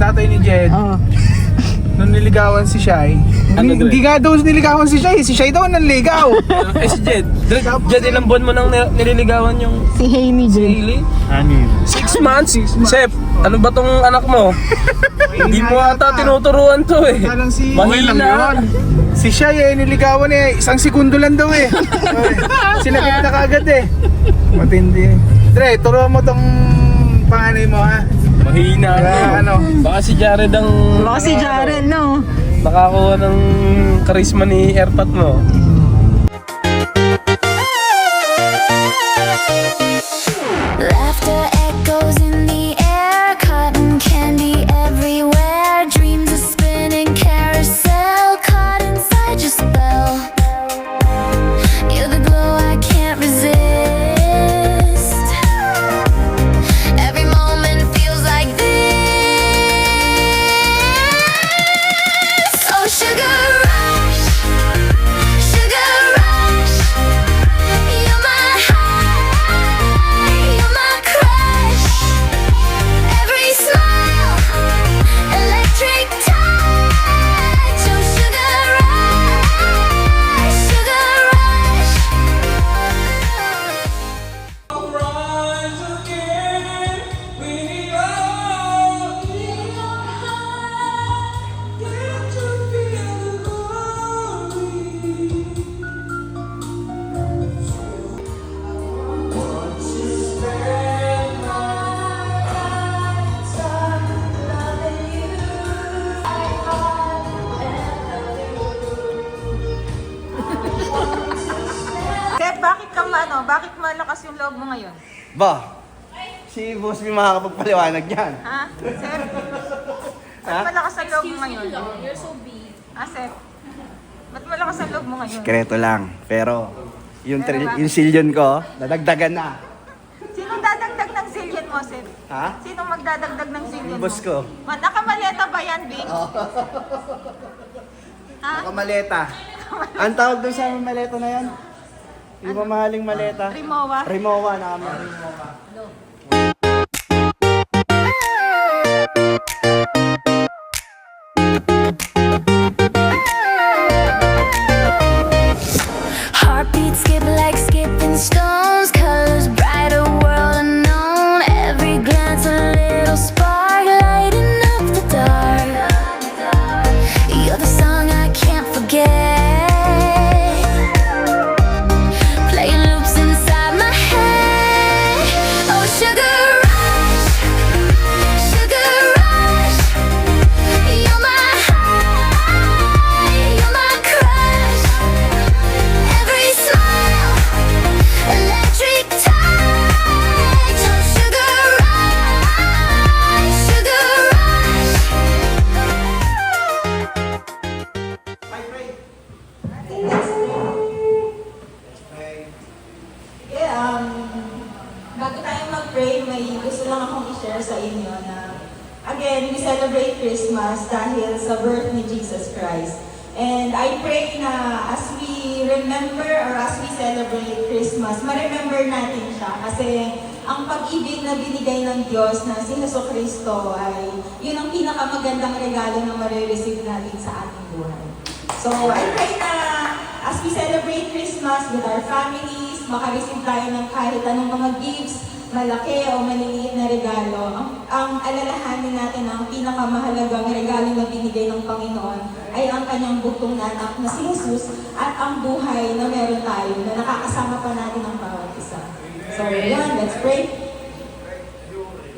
tatay ni Jed, Oo. nung niligawan si Shai. Hindi nga daw niligawan si Shai. Si Shai daw nanligaw. Si Jed. Jed, ilang buwan mo nang nililigawan yung Si Hailey Jed. Hailey? Ani? 6 months? Sep, ano ba tong anak mo? Hindi mo ata tinuturuan to eh. Parang si... Mahina. Si Shai niligawan isang segundo lang daw Sinagot na kagad Matindi. Dre, turuan mo tong panganay mo ha. Mahina. Ano? Baka si Jared ang... Baka si Jaren, no? nakakuha ng karisma ni Airpat mo. Laughter echoes in the air, cotton candy everywhere, dreams are spinning carousel, caught inside your spell. You're the glow I can't resist. Every moment feels like this. Oh, sugar rush, sugar rush. You're my high, you're my crush. Every smile, electric touch. Oh, sugar rush, sugar rush. Seth, bakit malakas yung loob mo ngayon? Ba, si boss may makakapagpaliwanag yan. Ha? Seth? Ba't malakas ang loob mo ngayon? You're so big. Seth? Ba't malakas ang loob mo ngayon? Sikreto lang, pero yung, Pero bakit? yung silyon ko, dadagdagan na. Sinong dadagdag ng silyon mo, Seth? Ha? Sinong magdadagdag ng silyon mo? Boss ko. Nakamaleta ba yan, Bing? Ha? Nakamaleta. Ang tawag doon sa maleta na yan? Yung mamahaling maleta. Rimowa? Rimowa, Rimowa. Heartbeats skip like skipping stones, colors bright, a world unknown. Every glance a little spark, lighting up the dark. You're the song I can't forget, playing loops inside my head. Oh, sugar rush, sugar rush. You're my high, you're my crush. Every smile, electric touch. Oh, sugar rush, sugar rush. Bago tayo mag-pray, may gusto lang akong i-share sa inyo na again, we celebrate Christmas dahil sa birth ni Jesus Christ. And I pray na as we remember or as we celebrate Christmas, ma-remember natin siya kasi ang pag-ibig na binigay ng Diyos na si Jesucristo ay yun ang pinakamagandang regalo na marireceive natin sa ating buhay. So I pray na as we celebrate Christmas with our families, makareceive tayo ng kahit anong mga gifts, malaki o maliliit na regalo. Ang alalahanin natin ang pinakamahalagang regalo na binigay ng Panginoon ay ang kanyang bugtong na anak na si Jesus at ang buhay na meron tayo na nakakasama pa natin ang bawat isa. So yan, let's pray.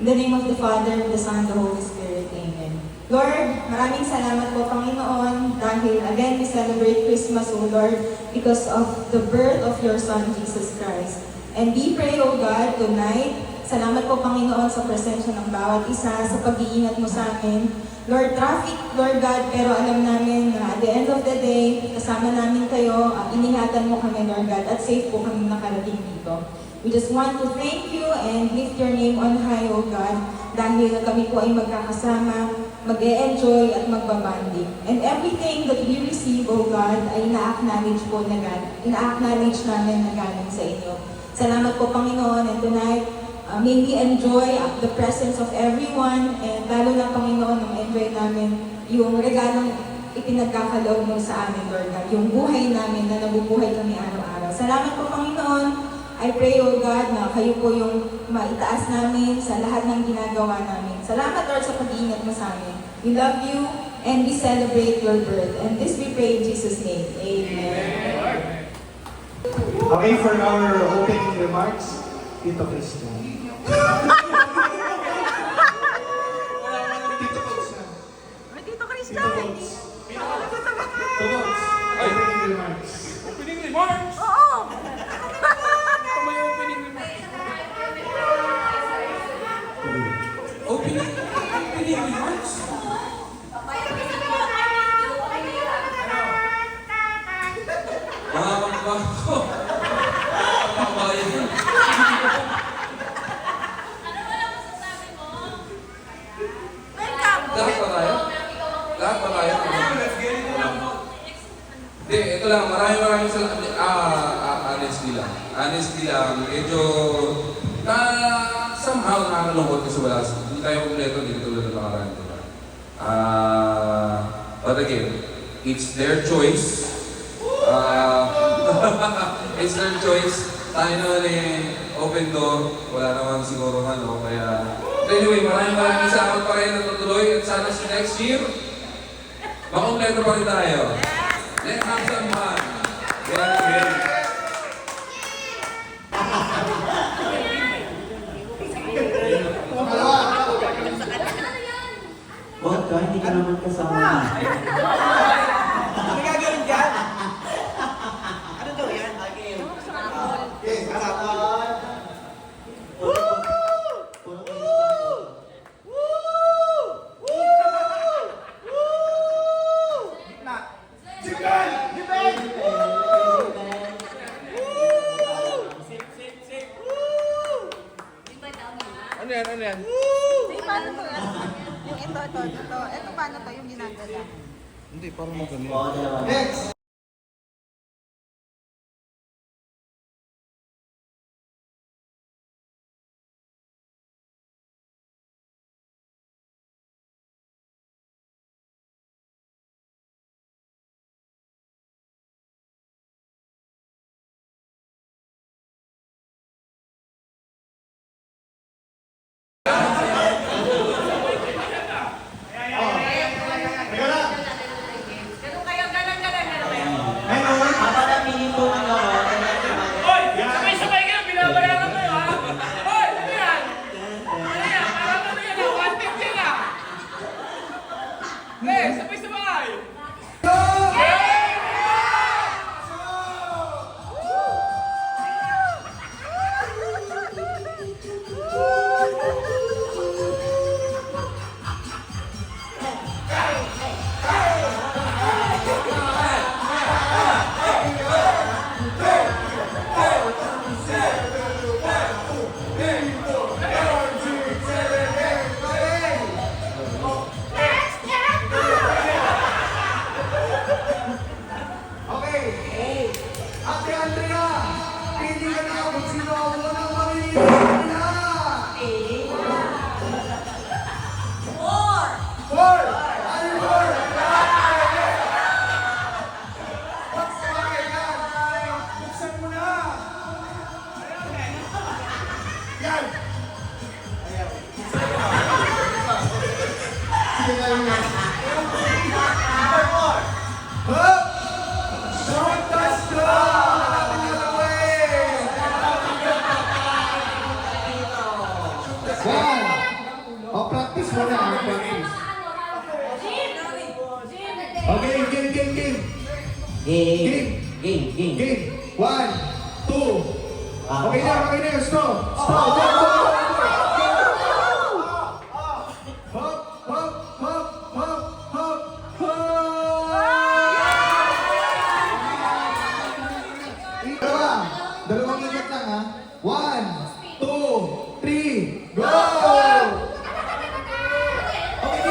In the name of the Father, the Son, the Holy Spirit. Amen. Lord, maraming salamat po, Panginoon, dahil again we celebrate Christmas, O Lord, because of the birth of your Son, Jesus Christ. And we pray, O God, tonight, salamat po, Panginoon, sa presensya ng bawat isa, sa pag-iingat mo sa amin. Lord, traffic, Lord God, pero alam namin na at the end of the day, kasama namin kayo, iningatan mo kami, Lord God, at safe po kami nakarating dito. We just want to thank you and lift your name on high, O God, dahil kami po ay magkakasama, mag-e-enjoy at magbabanding. And everything that we receive, O God, ay ina-acknowledge po na ina-acknowledge namin na galing sa inyo. Salamat po, Panginoon, and tonight, may we enjoy the presence of everyone, and lalo na, Panginoon, yung regalong ipinagkakaloob mo sa amin, Lord God, yung buhay namin na nabubuhay kami araw-araw. Salamat po, Panginoon. I pray, O God, na kayo po yung maitaas namin sa lahat ng ginagawa namin. Salamat, Lord, sa pag-iingat mo sa amin. We love you and we celebrate your birth. And this we pray in Jesus' name. Amen. Okay, for our opening remarks, Tito Cristo. Dito, Krista! Opening remarks. Opening remarks! Oo! Ito may opening remarks. Opening remarks? Mga magbago. Mga bayan. Lahat ba tayo? Lahat ba tayo? Hindi, ito lang. Maraming salamat. Honestly lang. Medyo somehow nakakalungkot kasi wala. Hindi tayo kompleto, hindi tulad ng nakaraan. Diba? But again, it's their choice. It's their choice. Tayo naman open door. Wala naman siguro kaya... Anyway, maraming salamat pa rin na tutuloy at sana sa next year, makompleto pa rin tayo. Let's have some fun. Yeah. Vodka, hindi ka naman kasama. Ano gagawin dyan? Ano daw yan? Again. Okay, harapan. Ano yan? Ano yan? Paano to? Yung ito. Ito paano to? Yung ginagala. Hindi, parang magaling. Oo, dalawa. Next. Papalapinin po ng ako. Hoy! Sabay-sabay kayo! Binabayaran kayo ha! Hoy! Ano yan? Ano yan? Parang ano yan ha? 150 na! Sabay-sabay! Ate Andrea, pili ka na kung sino ang unang mamimili na. Four! Ano yung four? Okay, yan. Buksan mo na. Yan. Ayaw. Sige na yun. Hup! Don't touch the practice mo na, practice. Okay, game. Game. 1, 2. Okay na. Stop. Hop. Dalawang ingat lang ha. 1, 2, 3, go! Okay,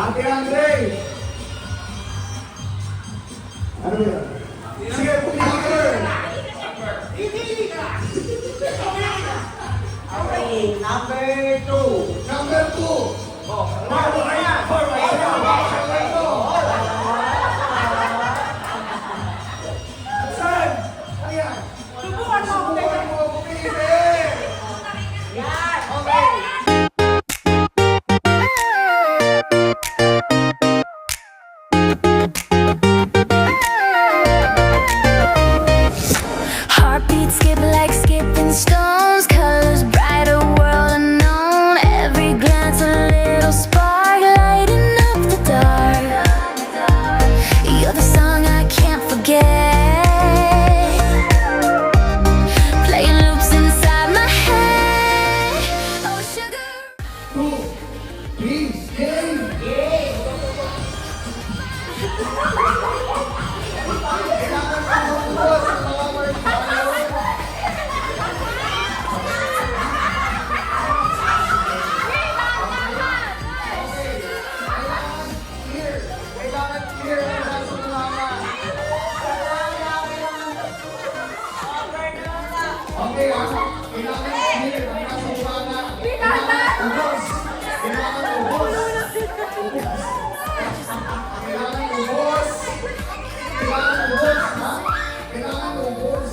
Ate Andre! Ano yun? Sige, pumigil! Okay, number 2. Number 2! Saan? Ano yan? Subukan mo. Subukan mo, pumigil! Yan. Okay! Heartbeats skip like skipping stones, colors bright, a world unknown. Every glance a little spark, lighting up the dark. You're the song I can't forget, playing loops inside my head. Oh sugar. 2, 3, game! Kailangan clear ang nasa mga. Okay, kailangan clear ang nasa mga. Kailangan ubos. Kailangan ubos. Kailangan ubos. Kailangan ubos, ha? Kailangan ubos.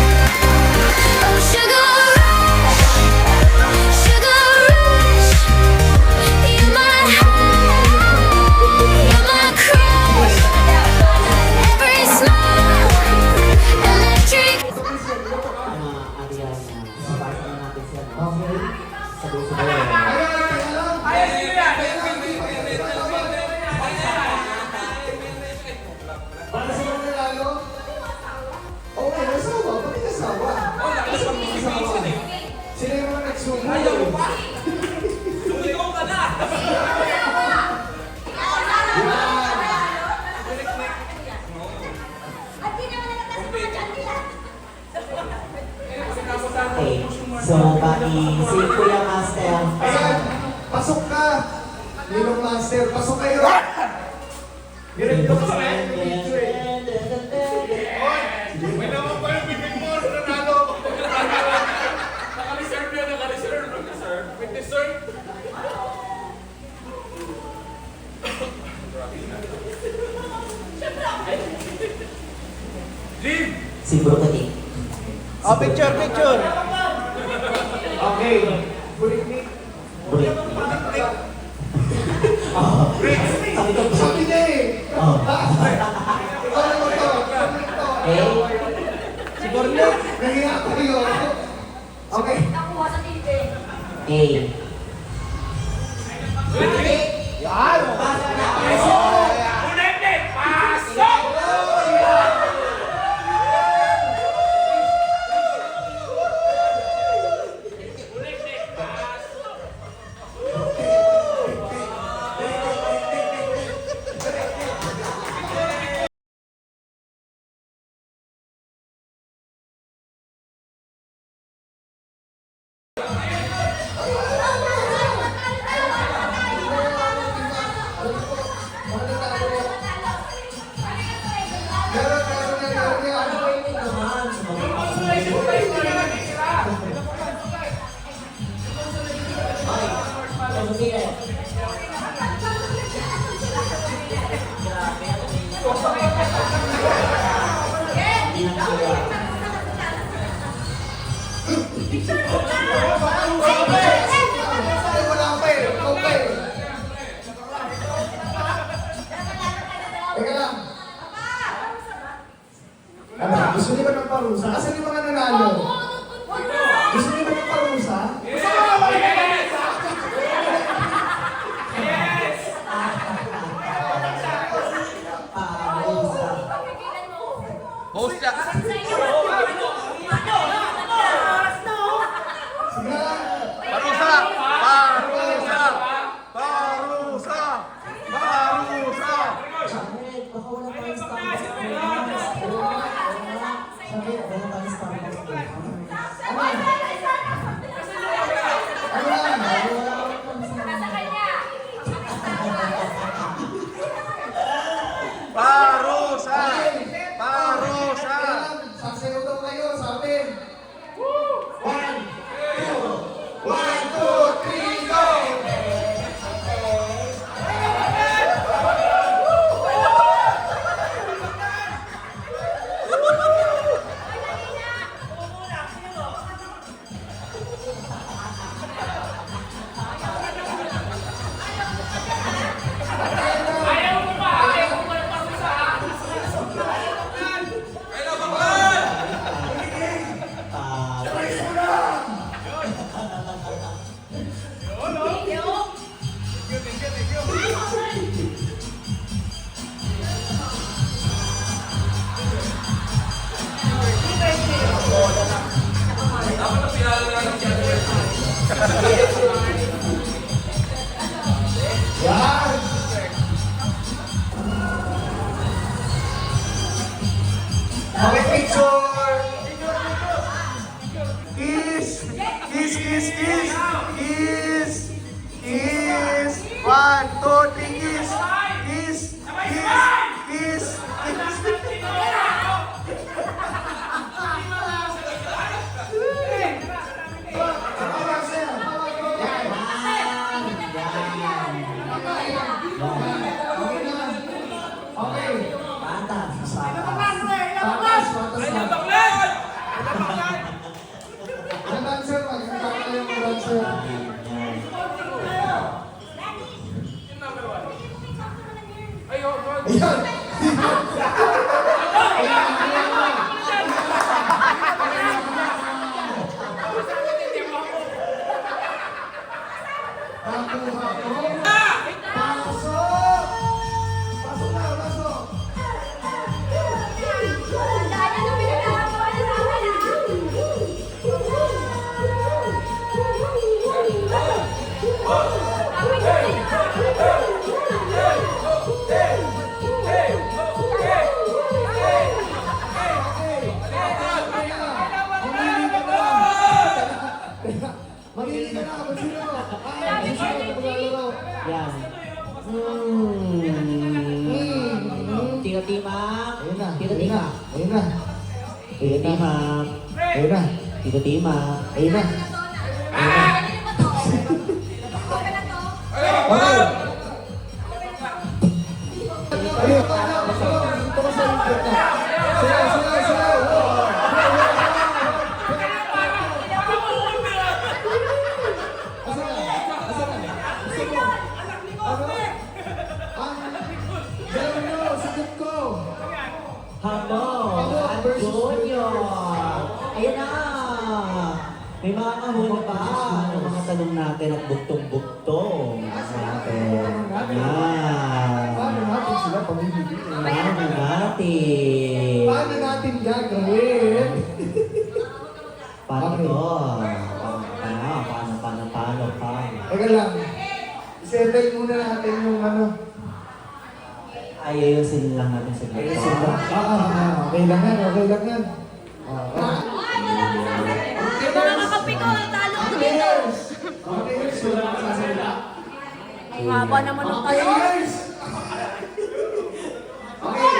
Oh sugar rush, sugar rush. You're my high, you're my crush. Every smile, electric. Ariana, sabay natin siya. Okay. Sabay-sabay. Para sa mga lalo? Okay, nasawa. Bakit nasawa? Sila yung mga nagsubo. Ayaw mo pa? Sumigaw ka na! Okay. So, bali, si Kuya Master. Ayan, pasok ka! Ninong Master, pasok kayo! Ganito ka sa May naman pa yung bibig mo, nanalo! Naka-reserve yan, naka-reserve. With dessert. Si Brokoli. Oh, picture, picture! Okay. Bulik-lik. Bulik. Sabi ko, Sabi niya eh! Oh. Ikaw naman to! Eh, Si Bornet! Nahiya ako kayo! Okay. eh. Yan! here. Wala pa eh. Ikaw pa eh. Teka lang. Ano? Gusto niyo ba ng parusa? Asan yung mga nanalo? Gusto niyo ba ng parusa? Host siya. Parusa! Parusa! Parusa! Parusa! Jared, baka wala tayong Starbucks. Jared, wala tayong Starbucks. Parusa! Parusa! Sasayaw daw kayo, sabi. 1, 2, 3, go! Dapat na pinalo na ng chat. Yan! Okay, picture! Kiss! Kiss, kiss, kiss! Kiss! Kiss! 1, 2, 3, kiss! Kiss! Kiss! Kiss! Okay. Patas, patas. Patas, patas lang. Ang dancer, magkakita kayo ng dancer. Ayan! Nakuha ko. Pasok! Pasok na, pasok! Magiging ka na, magsino! Maglalaro! Yan. Tiga-timak. Ayun na, ayun na, Tiga-timak. ayun na, Tiga-timak. ayun na, Tiga-timak. ayun na. Okay. Ayun, ito na, ito ka sa likod na. Silaw, silaw, silaw! Asan na? Asan na? Gusto mo? Ano? Gawin nyo, sagot ko! Habo. Antonio. Ayan na. May mga kahuli pa. Ang mga tanong natin at buktong-buktong. Natin. Yan. Paano natin sila pamimili? Paano natin? Paano natin gagawin? Paano Okay. to? Paano pa? Teka lang. I-settle muna natin yung ano. Ayusin lang natin sa Okay lang yan, okay lang yan. Yung mga kakapi ko, talo ko dito. Okay, wala ka sasalita. Ang haba naman ng tayo. Okay.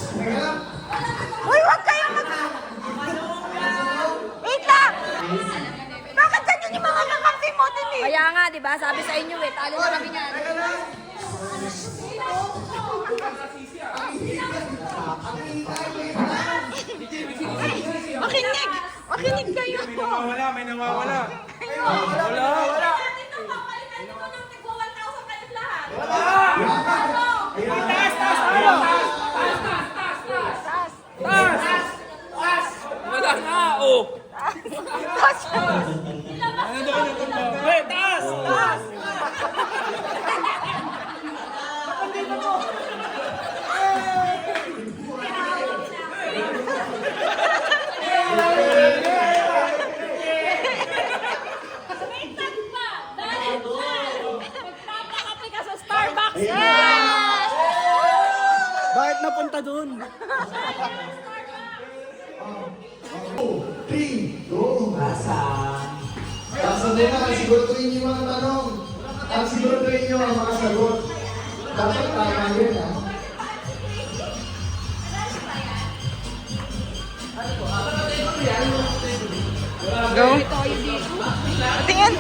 Teka lang. Uy, huwag kayo Wait lang! Bakit ganyan yung mga kakampi mo din eh? Kaya nga, di di ba? Sabi sa inyo eh, talo na kami niyan. Makinig! Makinig kayo! Nawawala, may nawawala. Wala nga, oh! Magpapakape ka sa Starbucks! Bakit napunta dun? 3, go! Pasang. Basta muna, siguraduhin niyo yung mga tanong. At siguraduhin niyo ang mga sagot. Dapat tama yun, ha? Go! Tingin!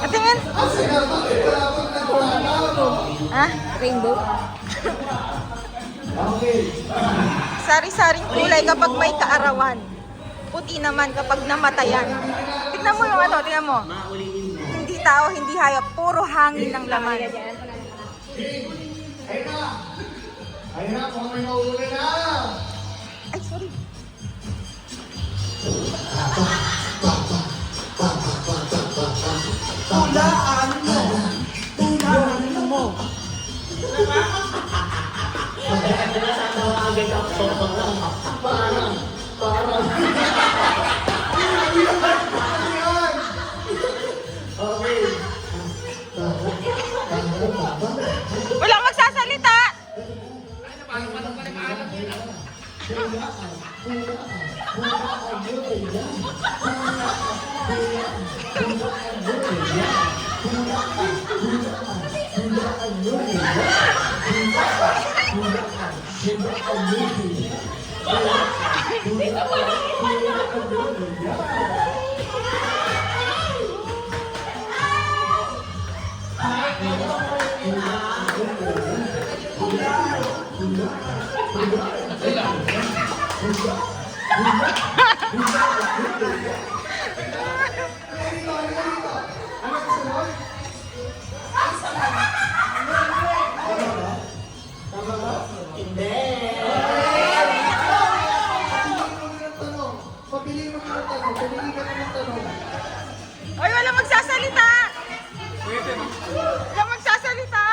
Tingin! Ah, sige, bakit wala pang nagpapalo? Ha? Rainbow? Okay. Sari-saring kulay kapag may kaarawan. Puti naman kapag namatayan. Tignan mo yung ano, tignan mo. Hindi tao, hindi hayop, puro hangin ng laman. Ayun na! Ayun na, kung may mauna na! Ay, sorry. Walang magsasalita! Pabili mo ng tanong, pabili ka ng tanong. Ay, walang magsasalita! Walang magsasalita!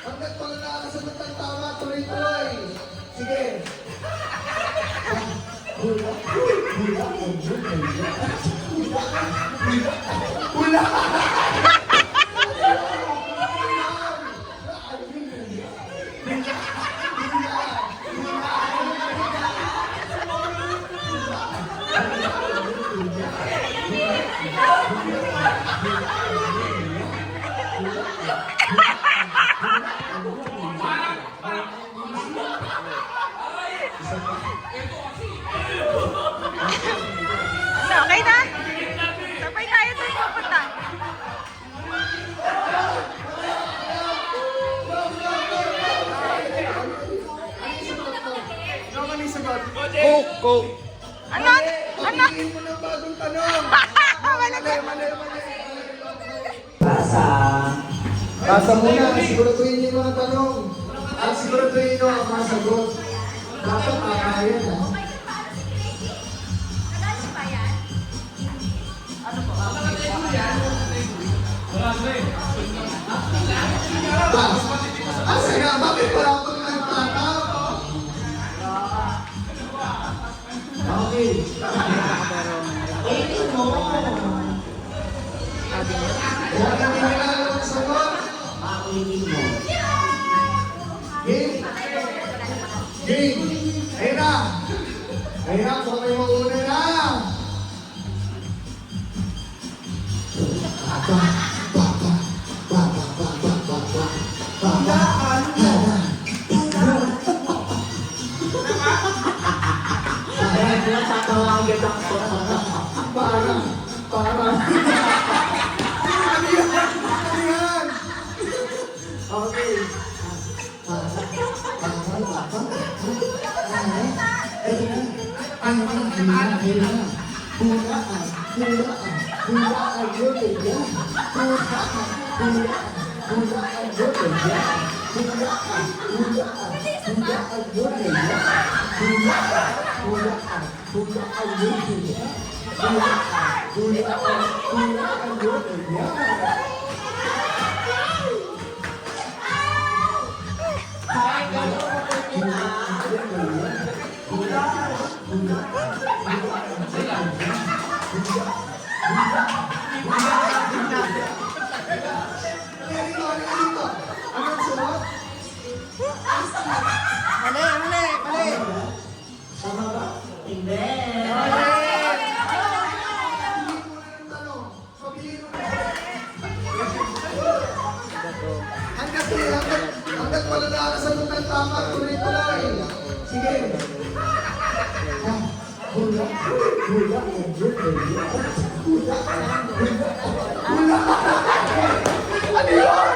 Hanggat pala nakakasagot ng tama, tuloy-tuloy. Sige. Ano, okay na? Sabay tayo doon pupunta. Coke, Coke. Ano? Ano? Piliin mo ng bagong tanong. Wala na. Mali. Pasang. Basta muna, siguraduhin niyo yung mga tanong. At siguraduhin niyo ang mga sagot. Dapat tama yan, ha? Ah, sige, bakit wala pang nagtatap? Okay. Wala nang hinilala ng sagot. Game. Game. Ayun na. Ayun na, kung kayo mauna na. Para. Ano yan? Anong sunod? Mali. Tama ba? Hindi. Hanggat wala nakasagot ng tama, tuloy-tuloy. Sige. Ano yun?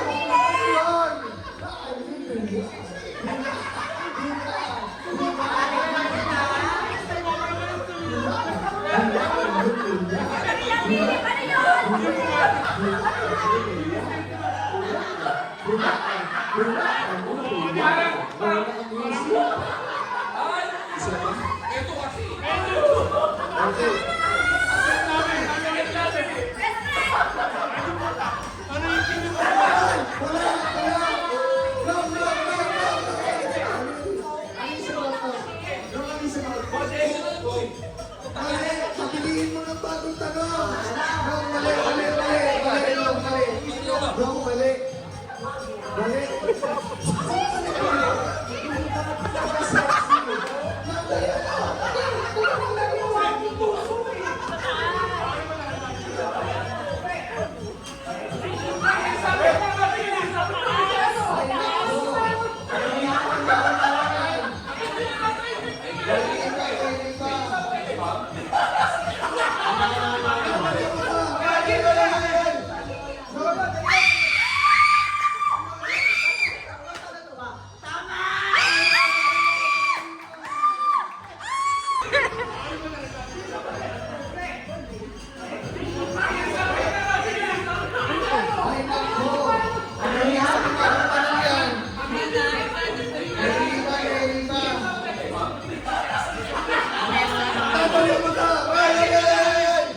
Pagpiliin mo ng bagong tanong. Mali.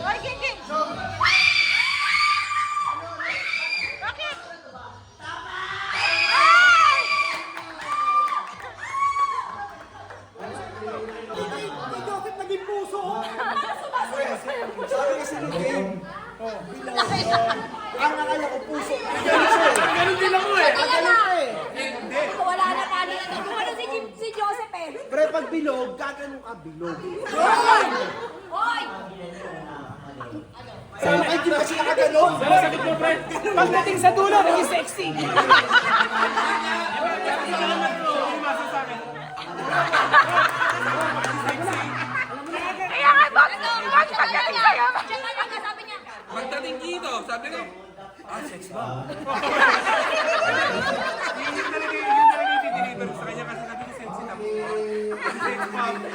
Hoy, King! Bakit? Sabi kasi ni Game, ang akala ko puso. Wala na kanina. Ano si Joseph eh? Pre, pag bilog, gaganon ka bilog. Hoy! Sana kayo di kasi nakaganon. Pagdating sa dulo, naging sexy. Kaya nga, bakit pagdating sa'yo? Tsaka lang nga sabi niya. Pagdating dito, sabi ko, sex ba? Wala na.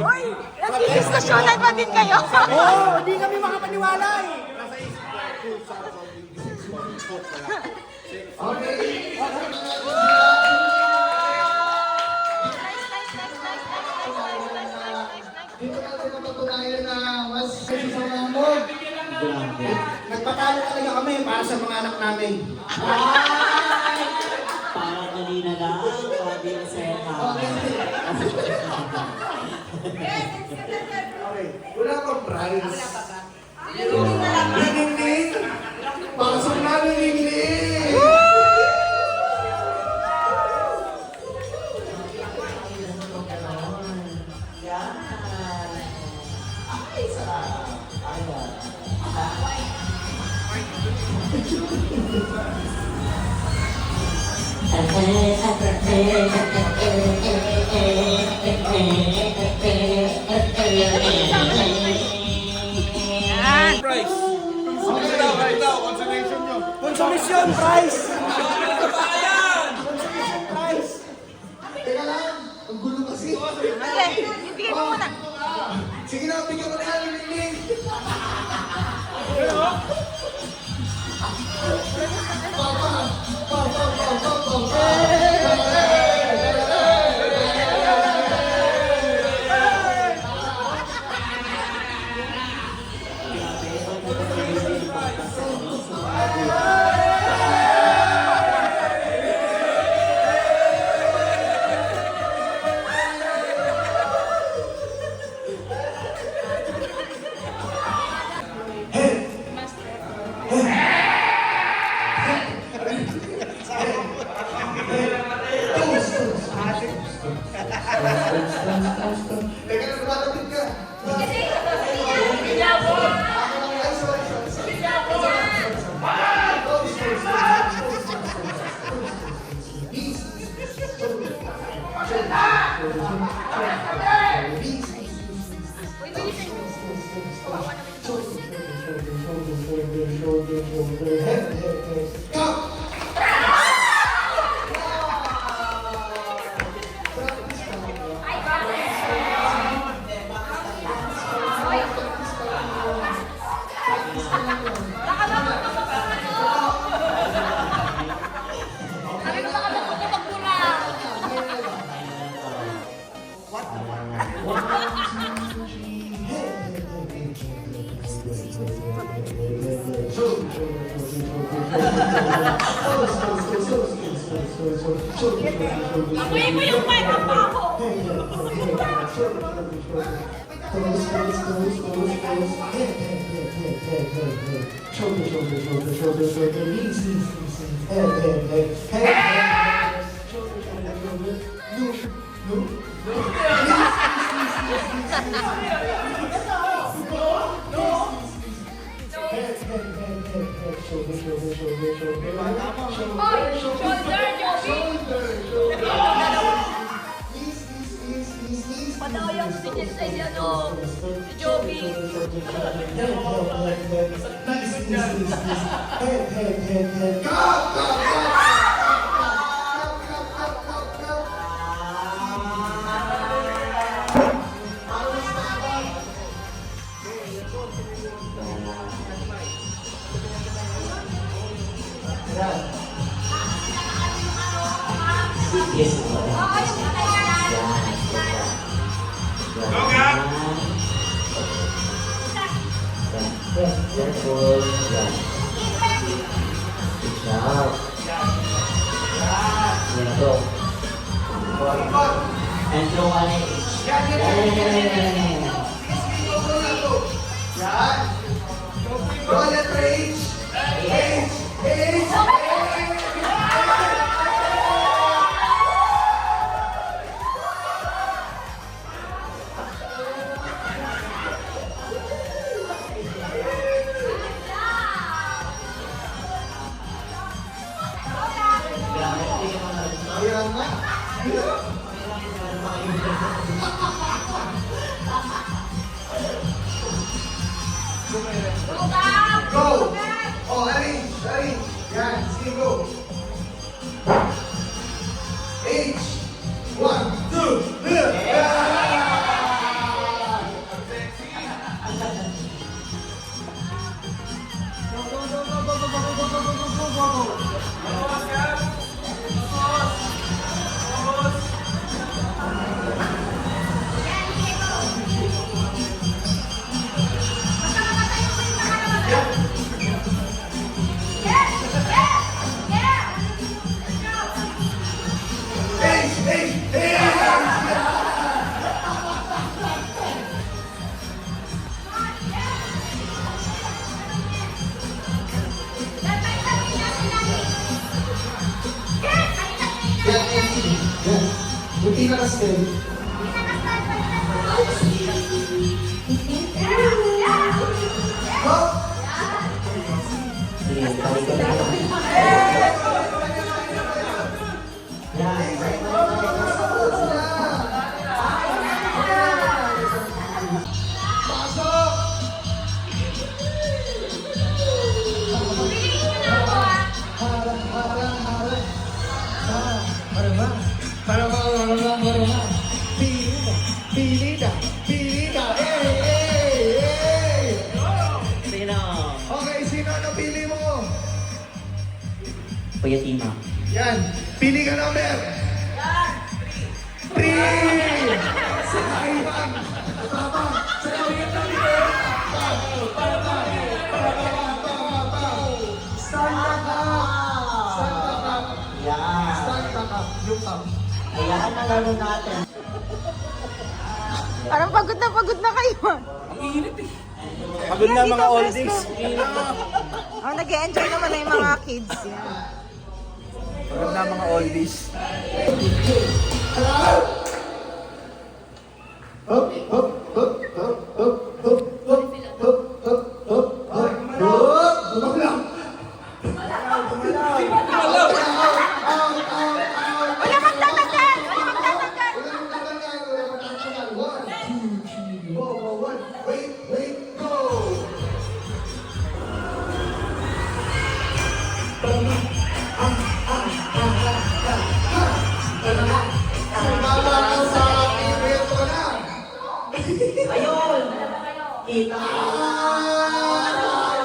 Uy, nagdidiskusyonan pa din kayo. Hindi kami makapaniwala eh. Dito natin napatunayan na mas sa mamog. Grabe. Nagpatalo talaga kami para sa mga anak namin. Parang kanina lang, sabi ni Seta. Okay, wala kang prize. Ningning! Pasok na ningning! Price! Okay, consolation. Consolation prize! Teka lang, ang gulo kasi. Sige, ibigay mo muna. Sige na, bigyan mo na yan, Lingling. Teka lang, tumatapit ka. Amoy mo yung mic ang baho. Hoy, shoulder, Joby. Padayang sigil sa inyo, no? Si Joby. And throw one Roll it, Rage. Ayan na. Go! Oh, arrange. Yan, sige, go. H. 1, 2, Buti na kasi. Kuya Tima. Yan. Pili ka number. Yan. 3. Sa kaiban. Tama. Sa kaiban. Stand back up. Stand back up. Yan. Stand back up. Yung up. Ayan ang lalo natin. Parang pagod na kayo. Pagod na mga oldies. Oh, nag-enjoy naman na yung mga kids. Yan. Pagod na mga oldies. Hop, hop, hop, hop, hop, hop, hop, hop, hop, hop, hop. Gumagalaw. Wala magtatanggal! Wala magtatanggal! Wait, go! Sumama ka sa aking reto na! Ayun! Kita!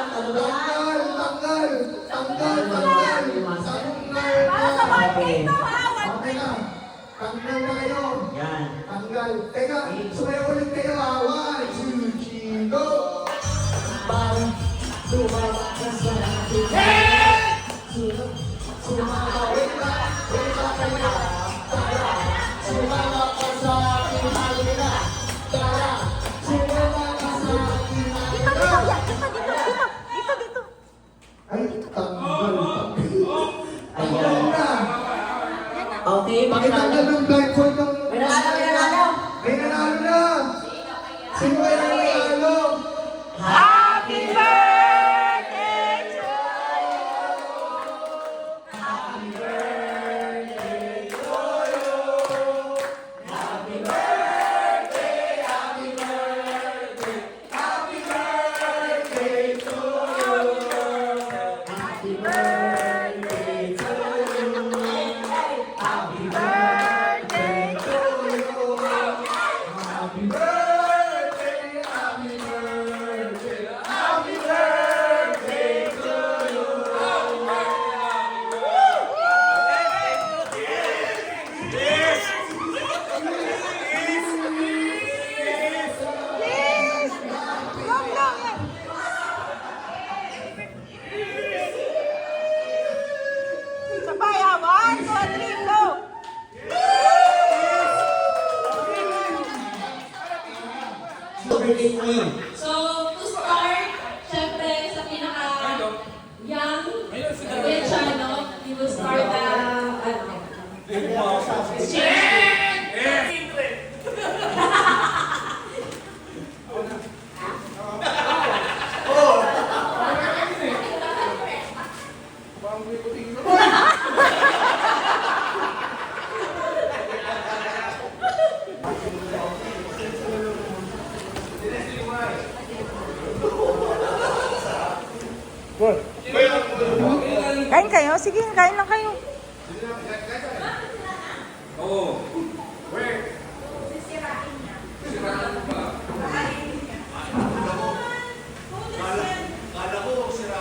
Tanggal! Tanggal na! Tanggal na kayo! Yan. Tanggal. Teka, sumayo ulit kayo ha. 1, 2, 3, go! Parang sumama ka sa aking sumama. Wait lang kayo. Tara, sumama ka sa aking halina. Tara, sumama ka sa aking halina. Dito. Ay, tanggal. Ayan. Tanggal na. Okay, Pakitanggal ng blindfold ng... May nanalo! May nanalo na! Sino kaya ang nanalo? Happy birthday to Sabay ha, 1, 2, 3, go! So, to start, syempre, sa pinaka-young, Vechano, we will start Kain kayo? Sige, kain lang kayo. Oo.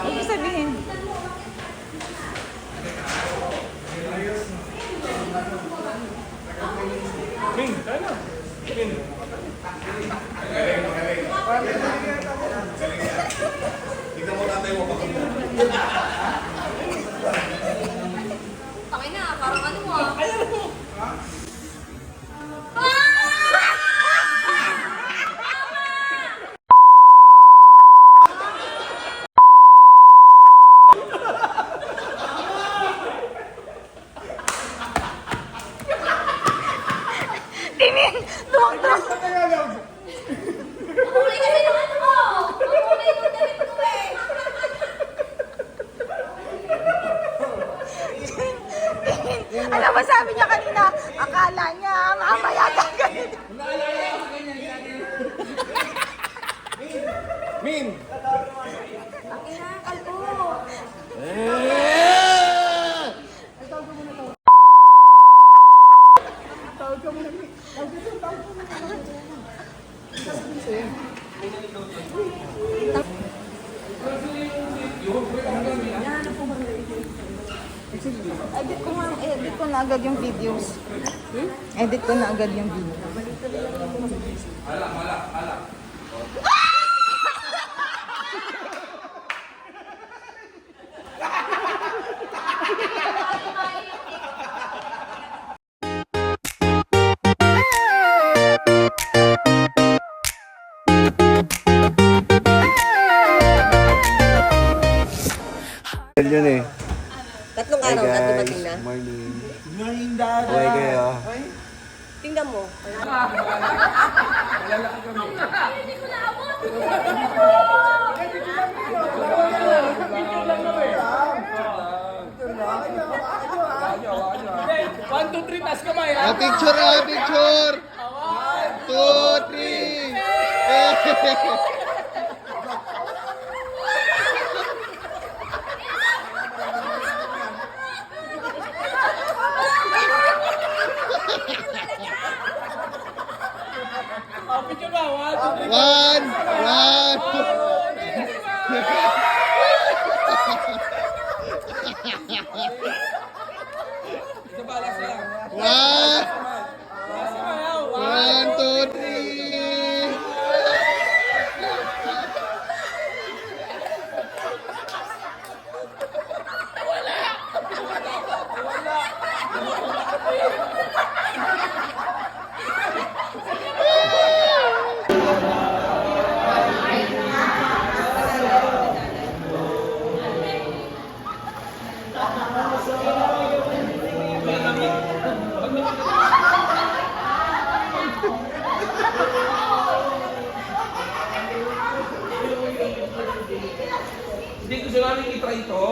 Ibig sabihin. Takay na, parang ano ah. Timin! Tuwang-tuwang! Makulay kasi yung ano mo! Makulay yung damit ko eh! Alam mo, sabi niya kanina, akala niya, mamaya ganyan. Min! Takay na, kalbo! Edit ko nga, edit ko na agad yung videos. Edit ko na agad yung video. Yun eh. Tatlong Hi araw na guys, dumating na. morning. Morning, Dad. Buhay kayo. Tingnan mo. One, two, three, taas kamay ha. Picture ah, picture! 1, 2, 3! Picture ba? One! One, two, three! Hindi gusto namin i-try ito.